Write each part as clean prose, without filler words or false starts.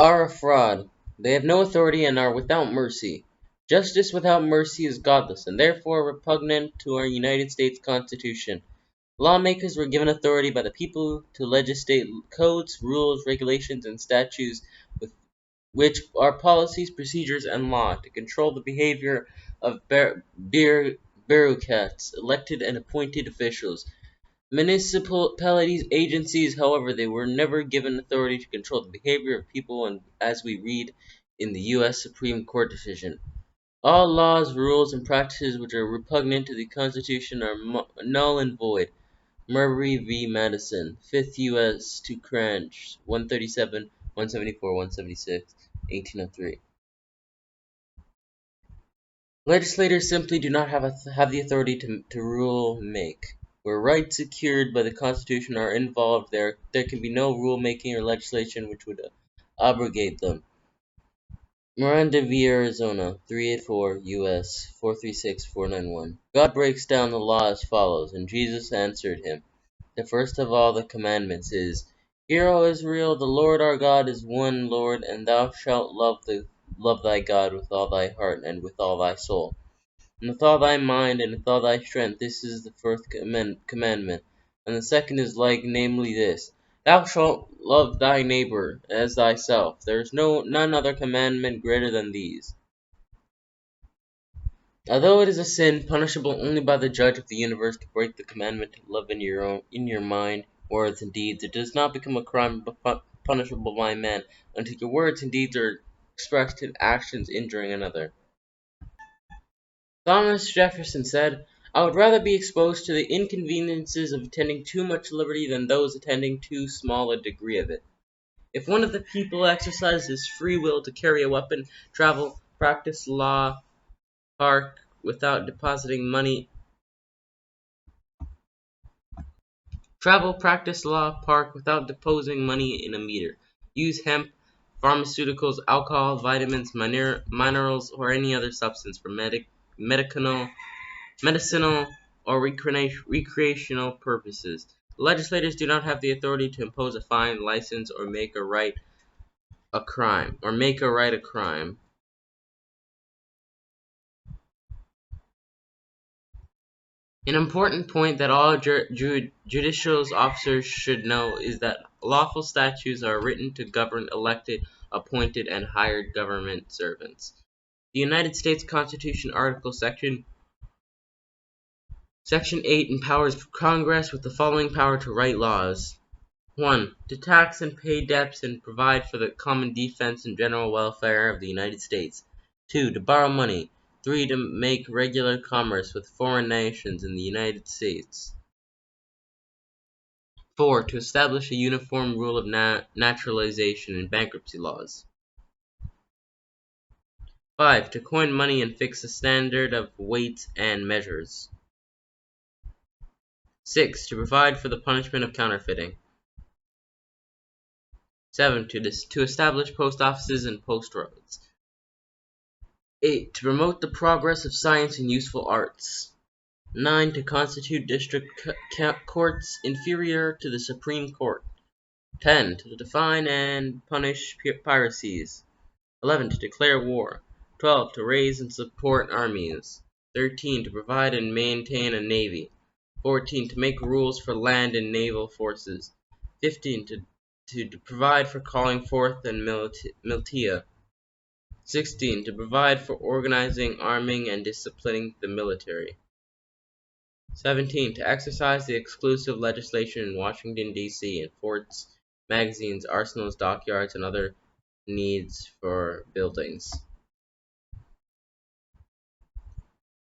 are a fraud. They have no authority and are without mercy. Justice without mercy is godless and therefore repugnant to our United States Constitution. Lawmakers were given authority by the people to legislate codes, rules, regulations, and statutes with which are policies, procedures, and law to control the behavior of bureaucrats, elected and appointed officials. Municipalities, agencies, however, they were never given authority to control the behavior of people, and as we read in the U.S. Supreme Court decision. All laws, rules, and practices which are repugnant to the Constitution are null and void. Marbury v. Madison, 5th U.S. 2 Cranch, 137, 174, 176, 1803. Legislators simply do not have the authority to rule make. Where rights secured by the Constitution are involved, there can be no rulemaking or legislation which would abrogate them. Miranda v. Arizona, 384 U.S. 436491. God breaks down the law as follows, and Jesus answered him. The first of all the commandments is, Hear, O Israel, the Lord our God is one Lord, and thou shalt love thy God with all thy heart, and with all thy soul, and with all thy mind, and with all thy strength. This is the first commandment. And the second is like, namely this, Thou shalt love thy neighbor as thyself. There is none other commandment greater than these. Although it is a sin, punishable only by the Judge of the universe, to break the commandment to love in your mind, words, and deeds, it does not become a crime punishable by man until your words and deeds are expressed in actions injuring another. Thomas Jefferson said, I would rather be exposed to the inconveniences of attending too much liberty than those attending too small a degree of it. If one of the people exercises free will to carry a weapon, travel, practice law, park without depositing money in a meter, use hemp, pharmaceuticals, alcohol, vitamins, minerals, or any other substance for medicinal or recreational purposes. Legislators do not have the authority to impose a fine, license, or make a right a crime. An important point that all judicial officers should know is that lawful statutes are written to govern elected, appointed, and hired government servants. The United States Constitution, Article Section 8 empowers Congress with the following power to write laws. 1. To tax and pay debts and provide for the common defense and general welfare of the United States. 2. To borrow money. 3. To make regular commerce with foreign nations in the United States. 4. To establish a uniform rule of naturalization and bankruptcy laws. 5. To coin money and fix a standard of weights and measures. 6. To provide for the punishment of counterfeiting. 7. To establish post offices and post roads. 8. To promote the progress of science and useful arts. 9. To constitute district courts inferior to the Supreme Court. 10. To define and punish piracies. 11. To declare war. 12. To raise and support armies. 13. To provide and maintain a navy. 14. To make rules for land and naval forces. 15. To provide for calling forth and militia. 16. To provide for organizing, arming, and disciplining the military. 17. To exercise the exclusive legislation in Washington, D.C. in forts, magazines, arsenals, dockyards, and other needs for buildings.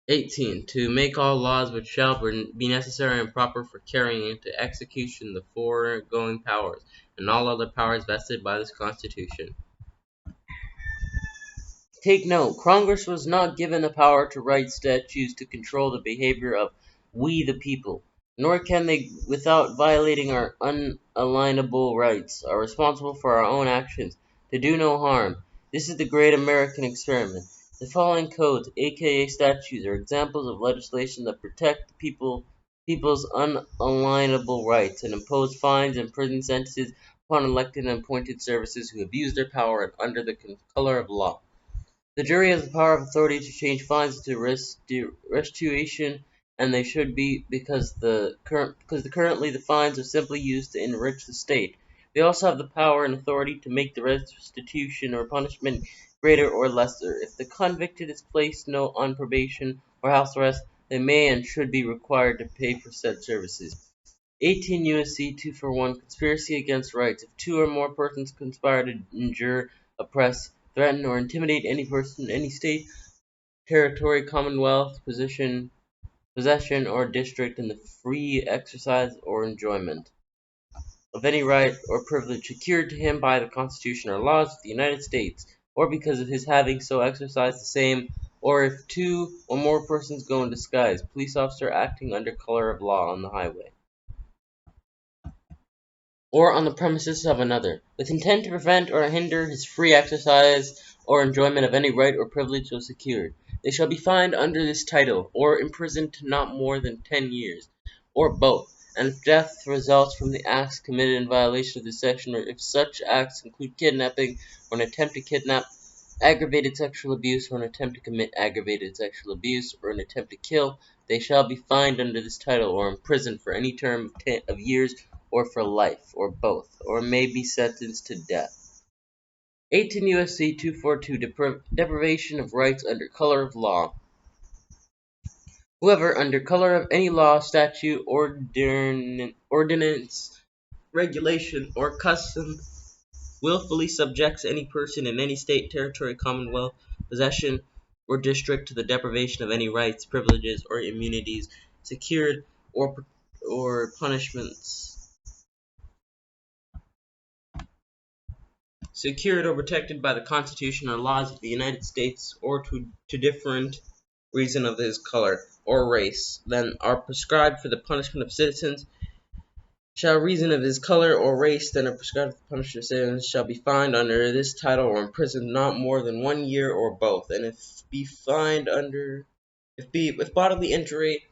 18. To make all laws which shall be necessary and proper for carrying into execution the foregoing powers, and all other powers vested by this Constitution. Take note, Congress was not given the power to write statutes to control the behavior of we the people, nor can they, without violating our unalienable rights, are responsible for our own actions, to do no harm. This is the great American experiment. The following codes, aka statutes, are examples of legislation that protect people's unalienable rights and impose fines and prison sentences upon elected and appointed services who abuse their power and under the color of law. The jury has the power of authority to change fines into restitution, and they should be because currently the fines are simply used to enrich the state. They also have the power and authority to make the restitution or punishment greater or lesser. If the convicted is placed on probation or house arrest, they may and should be required to pay for said services. 18 U.S.C. 241 Conspiracy against rights. If two or more persons conspire to injure, oppress, threaten, or intimidate any person, any state, territory, commonwealth, possession, or district in the free exercise or enjoyment of any right or privilege secured to him by the Constitution or laws of the United States, or because of his having so exercised the same, or if two or more persons go in disguise, police officer acting under color of law on the highway, or on the premises of another, with intent to prevent or hinder his free exercise or enjoyment of any right or privilege so secured. They shall be fined under this title, or imprisoned not more than 10 years, or both, and if death results from the acts committed in violation of this section, or if such acts include kidnapping or an attempt to kidnap, aggravated sexual abuse, or an attempt to commit aggravated sexual abuse, or an attempt to kill, they shall be fined under this title, or imprisoned for any term of years, or for life, or both, or may be sentenced to death. 18 U.S.C. 242 Deprivation of rights under color of law. Whoever, under color of any law, statute, ordinance, regulation, or custom, willfully subjects any person in any state, territory, commonwealth, possession, or district to the deprivation of any rights, privileges, or immunities secured or punishments secured or protected by the Constitution or laws of the United States, or to different reason of his color or race than are prescribed for the punishment of citizens, shall reason of his color or race than are prescribed for the punishment of citizens, shall be fined under this title or imprisoned not more than 1 year or both, and if bodily injury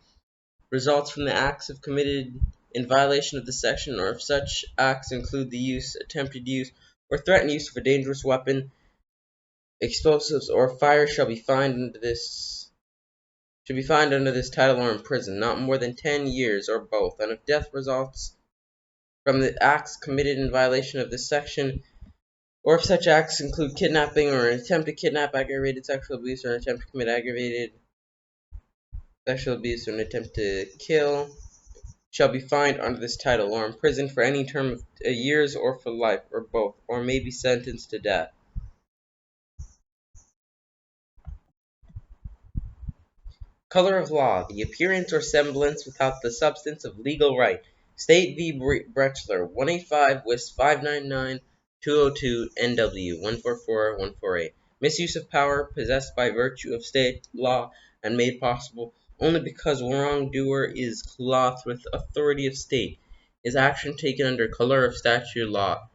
results from the acts of committed in violation of this section, or if such acts include the use, attempted use, or threatened use of a dangerous weapon, explosives, or fire, shall be fined under this title or imprisoned not more than 10 years or both, and if death results from the acts committed in violation of this section, or if such acts include kidnapping or an attempt to kidnap, aggravated sexual abuse, or an attempt to commit aggravated sexual abuse, or an attempt to kill, shall be fined under this title, or imprisoned for any term of years, or for life, or both, or may be sentenced to death. Color of law: the appearance or semblance without the substance of legal right. State v. Brechler, 185 West 599 202 NW 144148. Misuse of power possessed by virtue of state law and made possible only because wrongdoer is clothed with authority of state. Is action taken under color of statute law.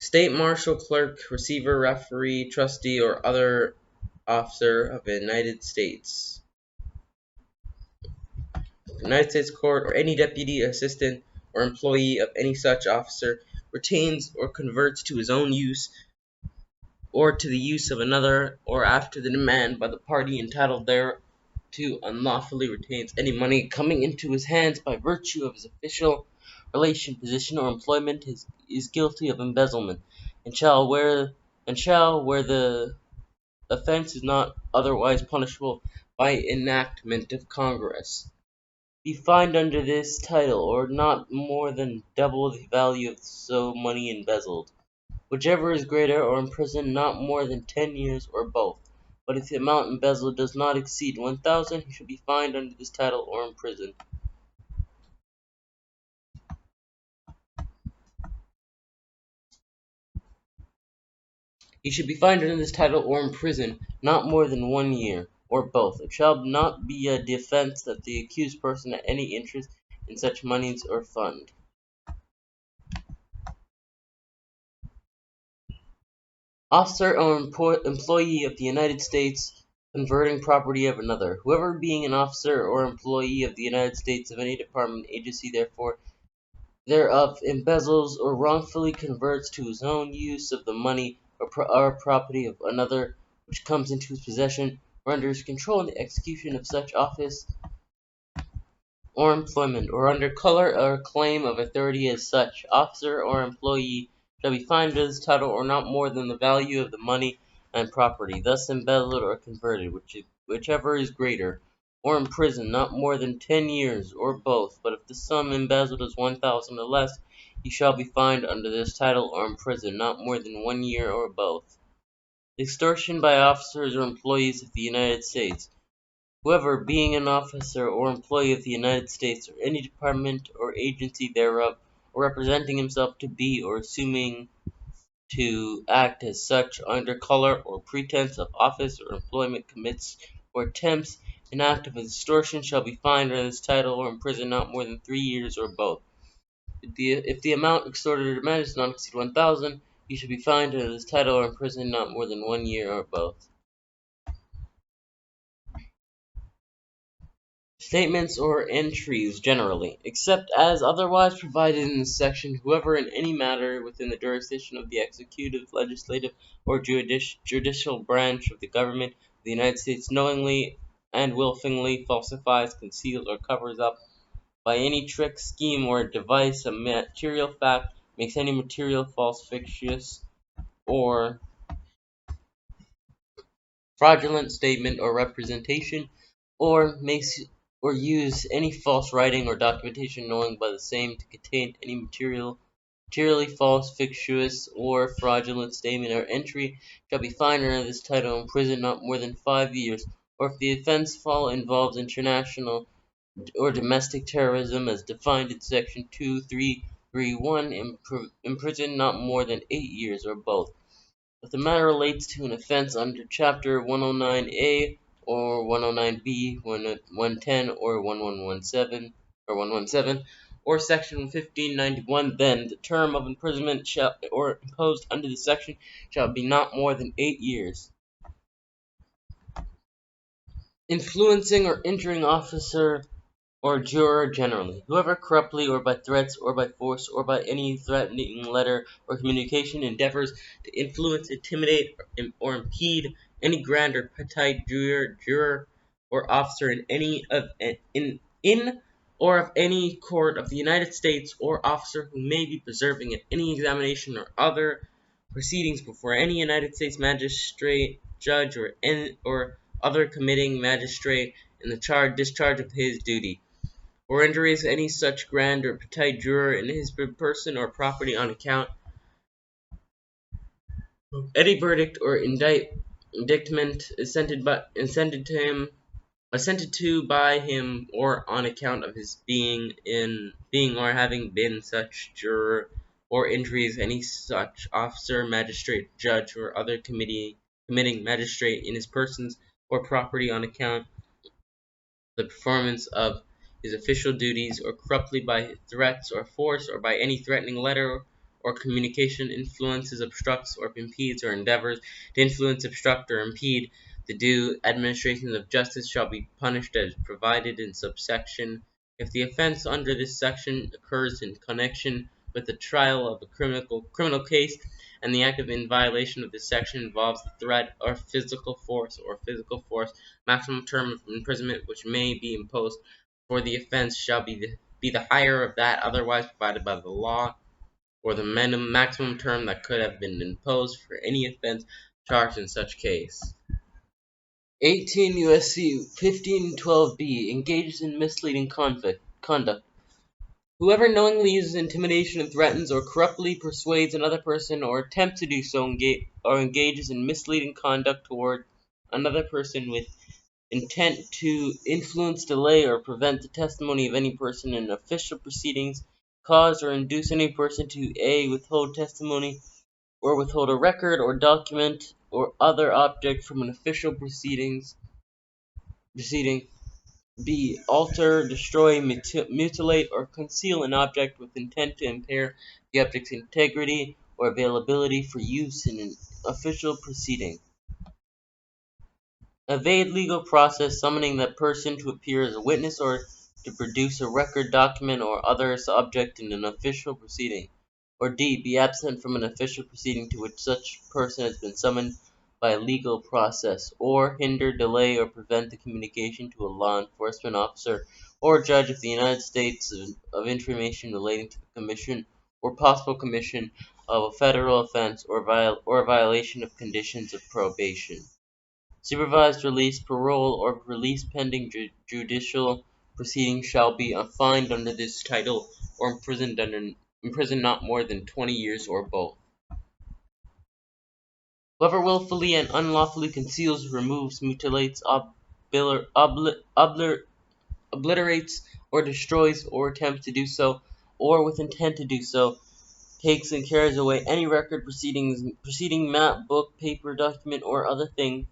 State marshal, clerk, receiver, referee, trustee, or other officer of the United States court, or any deputy, assistant, or employee of any such officer, retains or converts to his own use or to the use of another, or after the demand by the party entitled thereto, unlawfully retains any money coming into his hands by virtue of his official relation, position, or employment, is guilty of embezzlement, and shall, where the offense is not otherwise punishable by enactment of Congress, be fined under this title, or not more than double the value of so money embezzled, whichever is greater, or imprisoned not more than 10 years, or both. But if the amount embezzled does not exceed 1,000, he should be fined under this title or imprisoned. He should be fined under this title or imprisoned not more than 1 year, or both. It shall not be a defense that the accused person had any interest in such moneys or fund. Officer or employee of the United States converting property of another. Whoever being an officer or employee of the United States of any department, agency, therefore, thereof embezzles or wrongfully converts to his own use of the money or property of another which comes into his possession, or under his control in the execution of such office or employment, or under color or claim of authority as such officer or employee shall be fined under this title or not more than the value of the money and property thus embezzled or converted, whichever is greater, or imprisoned not more than 10 years, or both. But if the sum embezzled is 1,000 or less, he shall be fined under this title or imprisoned not more than 1 year, or both. Extortion by officers or employees of the United States. Whoever, being an officer or employee of the United States or any department or agency thereof, or representing himself to be or assuming to act as such under color or pretense of office or employment, commits or attempts an act of extortion, shall be fined under this title or imprisoned not more than 3 years, or both. If the amount extorted or demanded does not exceed 1,000, he should be fined under this title or imprisoned not more than 1 year, or both. Statements or entries generally, except as otherwise provided in this section, whoever in any matter within the jurisdiction of the executive, legislative, or judicial branch of the government of the United States knowingly and willfully falsifies, conceals, or covers up by any trick, scheme, or device a material fact, makes any material false, fictitious, or fraudulent statement or representation, or makes or use any false writing or documentation knowing by the same to contain any materially false, fictitious, or fraudulent statement or entry, shall be fined under this title and imprisoned not more than 5 years, or if the offense involves international or domestic terrorism as defined in section 2331, imprisoned not more than 8 years, or both. If the matter relates to an offense under Chapter 109A or 109B, 110 or 1117 or Section 1591, then the term of imprisonment or imposed under this section shall be not more than 8 years. Influencing or injuring officer or juror generally, whoever corruptly or by threats or by force or by any threatening letter or communication endeavors to influence, intimidate, or impede any grand or petite juror or officer in or of any court of the United States, or officer who may be preserving at any examination or other proceedings before any United States magistrate, judge, or other committing magistrate in the discharge of his duty, or injuries any such grand or petite juror in his person or property on account of any verdict or indictment assented to by him, or on account of his being or having been such juror, or injuries any such officer, magistrate, judge, or other committing magistrate in his persons or property on account the performance of his official duties, or corruptly by threats or force, or by any threatening letter or communication, influences, obstructs, or impedes, or endeavors to influence, obstruct, or impede the due administration of justice, shall be punished as provided in subsection. If the offense under this section occurs in connection with the trial of a criminal case, and the act in violation of this section involves the threat or physical force, maximum term of imprisonment which may be imposed for the offense shall be the higher of that otherwise provided by the law, or the maximum term that could have been imposed for any offense charged in such case. 18 U.S.C. 1512b engages in misleading conduct. Whoever knowingly uses intimidation and threatens or corruptly persuades another person, or attempts to do so, or engages in misleading conduct toward another person with intent to influence, delay, or prevent the testimony of any person in official proceedings, cause or induce any person to a. withhold testimony, or withhold a record or document or other object from an official proceeding, b. alter, destroy, mutilate, or conceal an object with intent to impair the object's integrity or availability for use in an official proceeding. Evade legal process, summoning that person to appear as a witness, or to produce a record, document, or other object in an official proceeding, or D. Be absent from an official proceeding to which such person has been summoned by a legal process, or hinder, delay, or prevent the communication to a law enforcement officer or judge of the United States of information relating to the commission or possible commission of a federal offense or a violation of conditions of probation. Supervised release, parole, or release pending judicial proceedings shall be fined under this title or imprisoned not more than 20 years or both. Whoever willfully and unlawfully conceals, removes, mutilates, obliterates, or destroys, or attempts to do so, or with intent to do so, takes and carries away any record, proceeding, map, book, paper, document, or other thing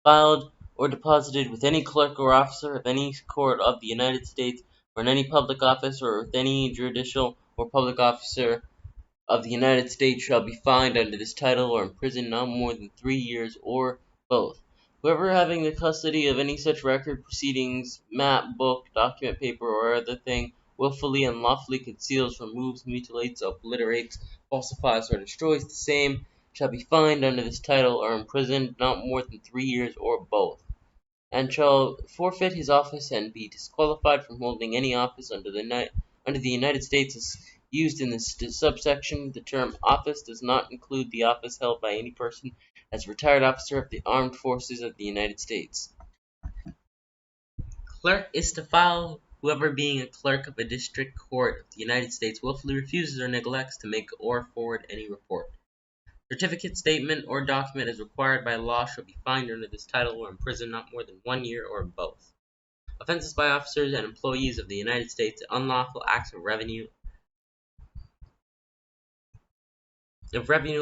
filed, or deposited with any clerk or officer of any court of the United States, or in any public office, or with any judicial or public officer of the United States shall be fined under this title or imprisoned not more than 3 years or both. Whoever having the custody of any such record, proceedings, map, book, document, paper, or other thing wilfully and lawfully conceals, removes, mutilates, obliterates, falsifies, or destroys the same shall be fined under this title or imprisoned not more than 3 years or both, and shall forfeit his office and be disqualified from holding any office under the United States as used in this subsection. The term office does not include the office held by any person as a retired officer of the armed forces of the United States. Clerk is to file whoever being a clerk of a district court of the United States willfully refuses or neglects to make or forward any report. Certificate, statement, or document as required by law shall be fined under this title or imprisoned not more than 1 year or both. Offenses by officers and employees of the United States, unlawful acts of revenue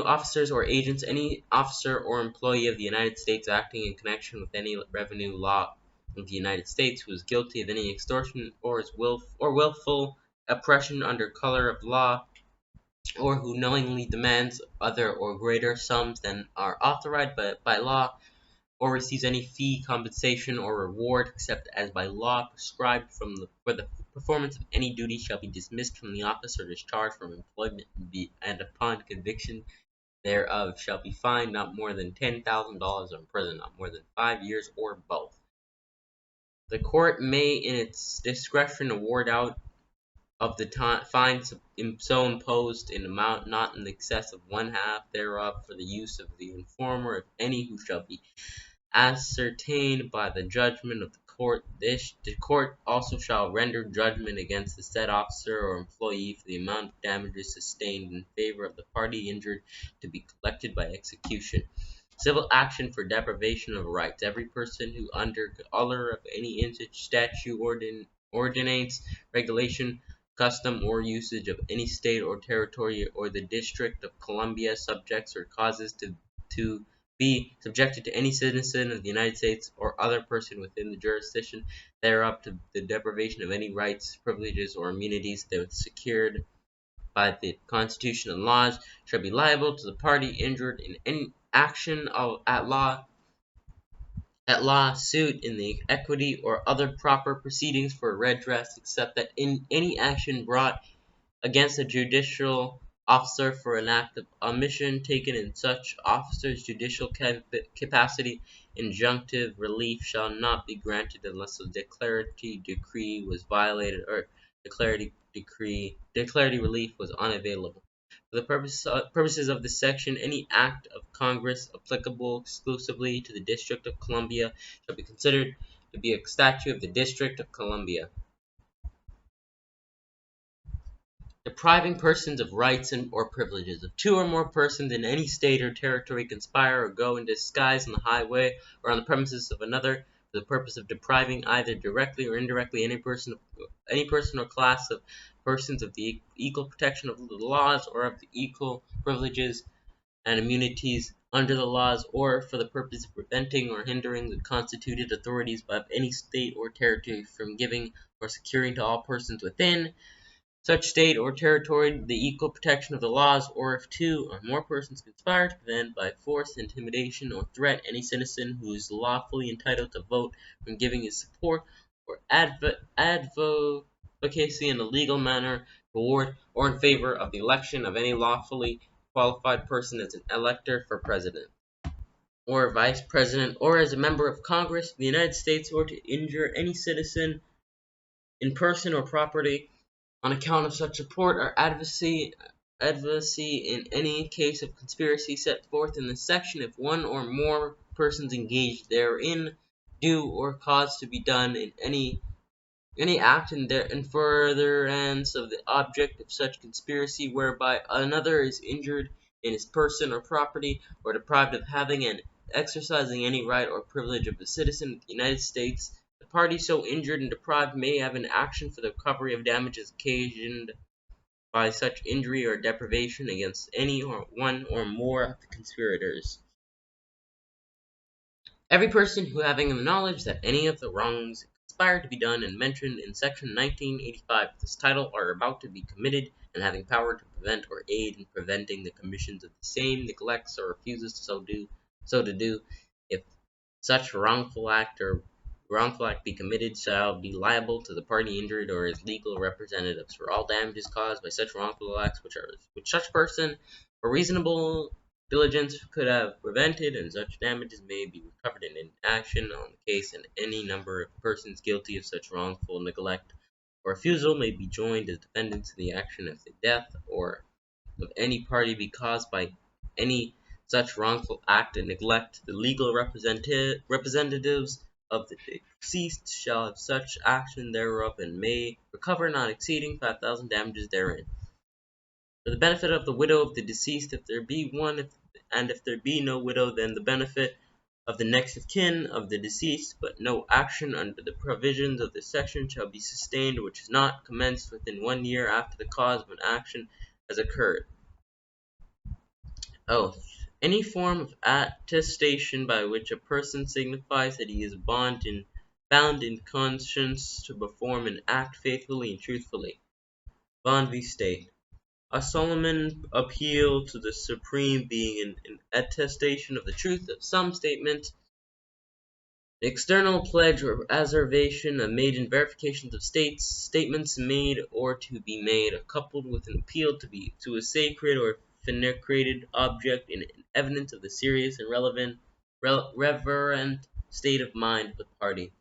officers or agents, any officer or employee of the United States acting in connection with any revenue law of the United States who is guilty of any extortion or willful oppression under color of law, or who knowingly demands other or greater sums than are authorized by law, or receives any fee, compensation, or reward except as by law prescribed for the performance of any duty, shall be dismissed from the office or discharged from employment, and upon conviction thereof shall be fined not more than $10,000 or imprisoned not more than 5 years or both. The court may in its discretion award out of the fine so imposed in amount not in excess of one half thereof for the use of the informer, if any, who shall be ascertained by the judgment of the court. The court also shall render judgment against the said officer or employee for the amount of damages sustained in favor of the party injured to be collected by execution. Civil action for deprivation of rights. Every person who under color of any statute, ordinance, regulation, custom, or usage of any state or territory or the District of Columbia subjects or causes to be subjected to any citizen of the United States or other person within the jurisdiction thereof to the deprivation of any rights, privileges, or immunities that are secured by the Constitution and laws shall be liable to the party injured in any action at law, suit, in the equity, or other proper proceedings for redress, except that in any action brought against a judicial officer for an act of omission taken in such officer's judicial capacity, injunctive relief shall not be granted unless a declaratory decree was violated or declaratory relief was unavailable. For the purposes of this section, any act of Congress applicable exclusively to the District of Columbia shall be considered to be a statute of the District of Columbia. Depriving persons of rights or privileges. If 2 or more persons in any state or territory conspire or go in disguise on the highway or on the premises of another for the purpose of depriving either directly or indirectly any person or class of persons of the equal protection of the laws or of the equal privileges and immunities under the laws, or for the purpose of preventing or hindering the constituted authorities of any state or territory from giving or securing to all persons within such state or territory the equal protection of the laws, or if 2 or more persons conspire to prevent by force, intimidation, or threat any citizen who is lawfully entitled to vote from giving his support, or advocacy in a legal manner toward or in favor of the election of any lawfully qualified person as an elector for president or vice president or as a member of Congress of the United States, or to injure any citizen in person or property on account of such support or advocacy in any case of conspiracy set forth in this section, if one or more persons engaged therein do or cause to be done in any act in furtherance of the object of such conspiracy, whereby another is injured in his person or property, or deprived of having and exercising any right or privilege of a citizen of the United States, the party so injured and deprived may have an action for the recovery of damages occasioned by such injury or deprivation against any or one or more of the conspirators. Every person who having the knowledge that any of the wrongs conspired to be done and mentioned in section 1985 of this title are about to be committed, and having power to prevent or aid in preventing the commissions of the same, neglects or refuses to do, if such wrongful act be committed, shall be liable to the party injured or his legal representatives for all damages caused by such wrongful acts which such person for reasonable diligence could have prevented, and such damages may be recovered in an action on the case, and any number of persons guilty of such wrongful neglect or refusal may be joined as defendants in the action if the death or of any party be caused by any such wrongful act and neglect. The legal representatives of the deceased shall have such action thereof, and may recover not exceeding 5,000 damages therein. For the benefit of the widow of the deceased, if there be one, and if there be no widow, then the benefit of the next of kin of the deceased, but no action under the provisions of this section shall be sustained which is not commenced within 1 year after the cause of an action has occurred. Oath: any form of attestation by which a person signifies that he is bound in conscience to perform an act faithfully and truthfully. Bond v. State. A solemn appeal to the Supreme being an attestation of the truth of some statement, an external pledge or asseveration made in verifications of statements made or to be made, coupled with an appeal to a sacred or finecrated object in evidence of the serious and reverent state of mind of the party,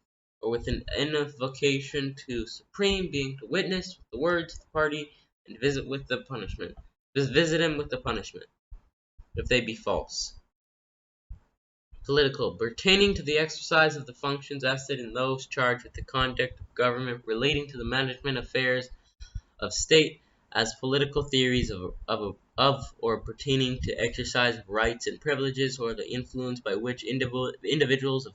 or with an invocation to Supreme being to witness with the words of the party and visit him with the punishment, if they be false. Political, pertaining to the exercise of the functions vested in those charged with the conduct of government, relating to the management affairs of state, as political theories of or pertaining to exercise of rights and privileges, or the influence by which individuals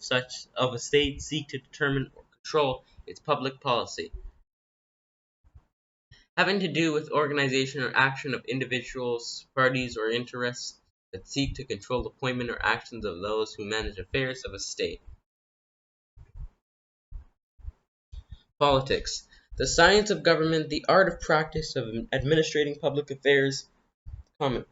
of a state seek to determine or control its public policy. Having to do with organization or action of individuals, parties, or interests that seek to control the appointment or actions of those who manage affairs of a state. Politics. The science of government, the art of practice of administrating public affairs. Comment.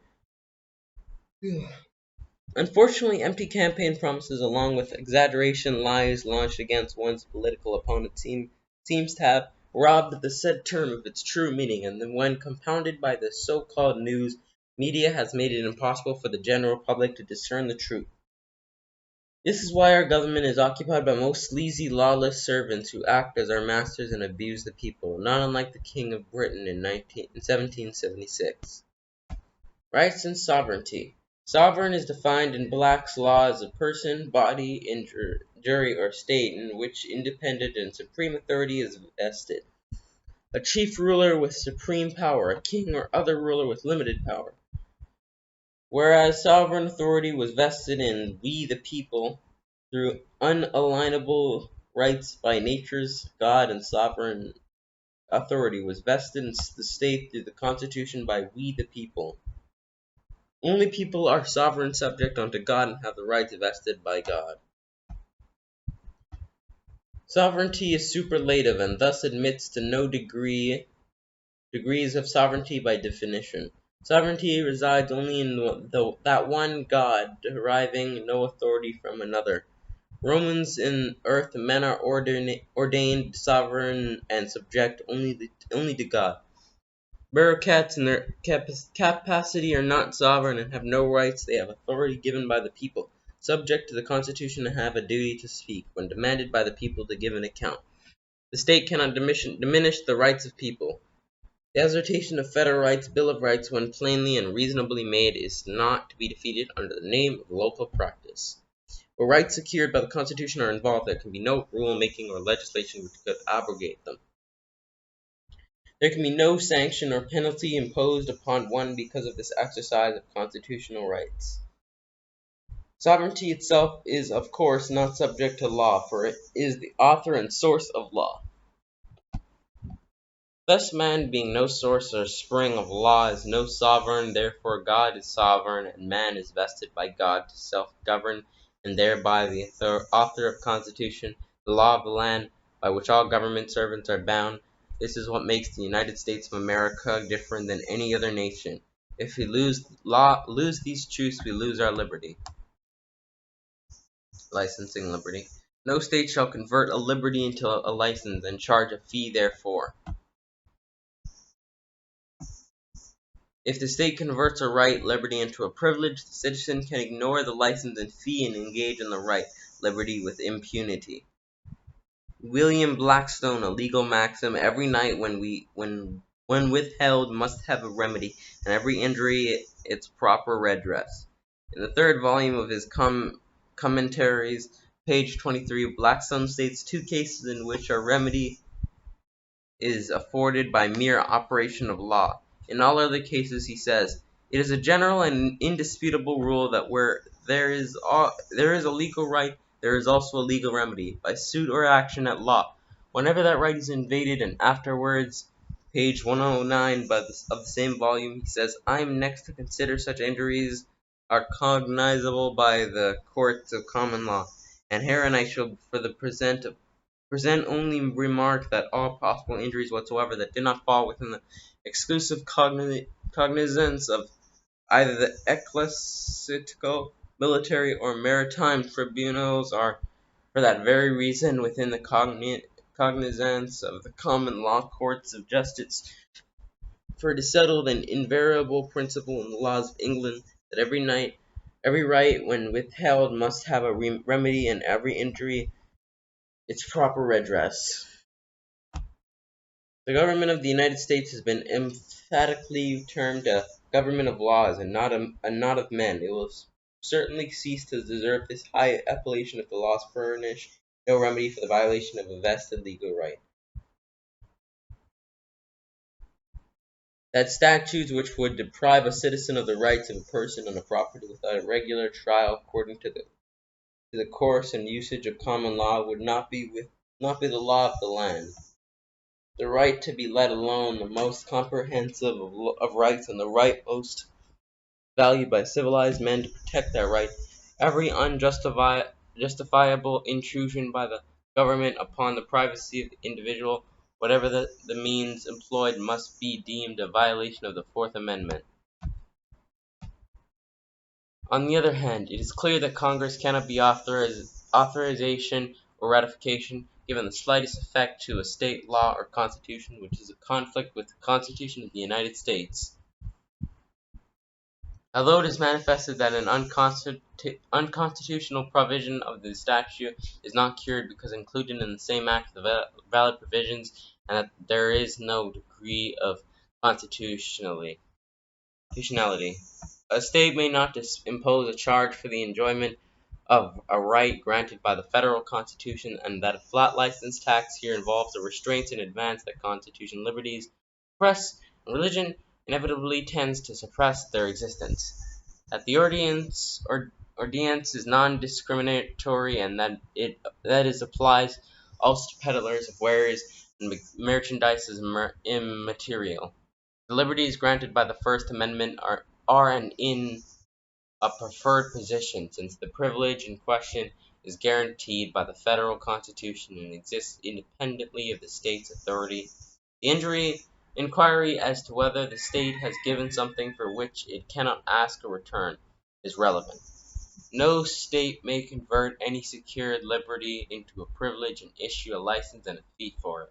Unfortunately, empty campaign promises along with exaggeration lies launched against one's political opponent seems to have robbed the said term of its true meaning, and then when compounded by the so-called news media has made it impossible for the general public to discern the truth. This is why our government is occupied by most sleazy, lawless servants who act as our masters and abuse the people, not unlike the King of Britain in 1776. Rights and sovereignty. Sovereign is defined in Black's law as a person, body, jury, or state in which independent and supreme authority is vested. A chief ruler with supreme power, a king or other ruler with limited power. Whereas sovereign authority was vested in we the people through unalienable rights by nature's God, and sovereign authority was vested in the state through the Constitution by we the people. Only people are sovereign subject unto God and have the rights vested by God. Sovereignty is superlative and thus admits to no degrees of sovereignty by definition. Sovereignty resides only in that one God, deriving no authority from another. Romans in earth, men are ordained, sovereign, and subject only to God. Bureaucrats in their capacity are not sovereign and have no rights. They have authority given by the people, subject to the Constitution, and have a duty to speak, when demanded by the people, to give an account. The state cannot diminish the rights of people. The assertion of federal rights, Bill of Rights, when plainly and reasonably made, is not to be defeated under the name of local practice. Where rights secured by the Constitution are involved, there can be no rule-making or legislation which could abrogate them. There can be no sanction or penalty imposed upon one because of this exercise of constitutional rights. Sovereignty itself is, of course, not subject to law, for it is the author and source of law. Thus man, being no source or spring of law, is no sovereign. Therefore God is sovereign, and man is vested by God to self-govern, and thereby the author of Constitution, the law of the land, by which all government servants are bound. This is what makes the United States of America different than any other nation. If we lose these truths, we lose our liberty. Licensing liberty. No state shall convert a liberty into a license and charge a fee therefor. If the state converts a right, liberty, into a privilege, the citizen can ignore the license and fee and engage in the right, liberty, with impunity. William Blackstone, a legal maxim: every right when withheld must have a remedy, and every injury its proper redress. In the third volume of his Commentaries, page 23, Blackstone states two cases in which a remedy is afforded by mere operation of law. In all other cases, he says, it is a general and indisputable rule that where there is a legal right, there is also a legal remedy, by suit or action at law, whenever that right is invaded. And afterwards, page 109 of the same volume, he says, I am next to consider such injuries are cognizable by the courts of common law, and herein I shall for the present only remark that all possible injuries whatsoever that did not fall within the exclusive cognizance of either the ecclesiastical, military, or maritime tribunals are, for that very reason, within the cognizance of the common law courts of justice. For it is settled and invariable principle in the laws of England that every right when withheld must have a remedy, and every injury its proper redress. The government of the United States has been emphatically termed a government of laws and not of men. It will certainly cease to deserve this high appellation if the laws furnish no remedy for the violation of a vested legal right. That statutes which would deprive a citizen of the rights of a person and a property without a regular trial according to the course and usage of common law would not be the law of the land. The right to be let alone, the most comprehensive of rights, and the right most valued by civilized men to protect that right. Every unjustifiable intrusion by the government upon the privacy of the individual, whatever the means employed, must be deemed a violation of the Fourth Amendment. On the other hand, it is clear that Congress cannot be authorization or ratification given the slightest effect to a state law or constitution which is a conflict with the Constitution of the United States. Although it is manifested that an unconstitutional provision of the statute is not cured because included in the same act the valid provisions, and that there is no degree of constitutionality, a state may not impose a charge for the enjoyment of a right granted by the federal Constitution, and that a flat license tax here involves the restraints in advance that Constitution liberties, press, and religion inevitably tends to suppress their existence. That the ordinance is non-discriminatory, and that it applies also to peddlers of wares and merchandise is immaterial. The liberties granted by the First Amendment are and in a preferred position, since the privilege in question is guaranteed by the federal Constitution and exists independently of the state's authority. The inquiry as to whether the state has given something for which it cannot ask a return is relevant. No state may convert any secured liberty into a privilege and issue a license and a fee for it.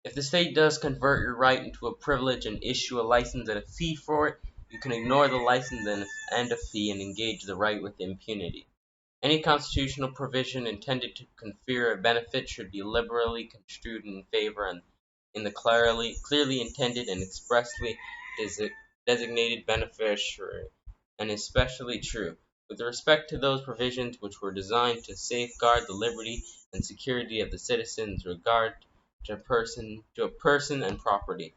If the state does convert your right into a privilege and issue a license and a fee for it, you can ignore the license and a fee and engage the right with impunity. Any constitutional provision intended to confer a benefit should be liberally construed in favor and in the clearly intended and expressly designated beneficiary, and especially true with respect to those provisions which were designed to safeguard the liberty and security of the citizens, regard to a person and property.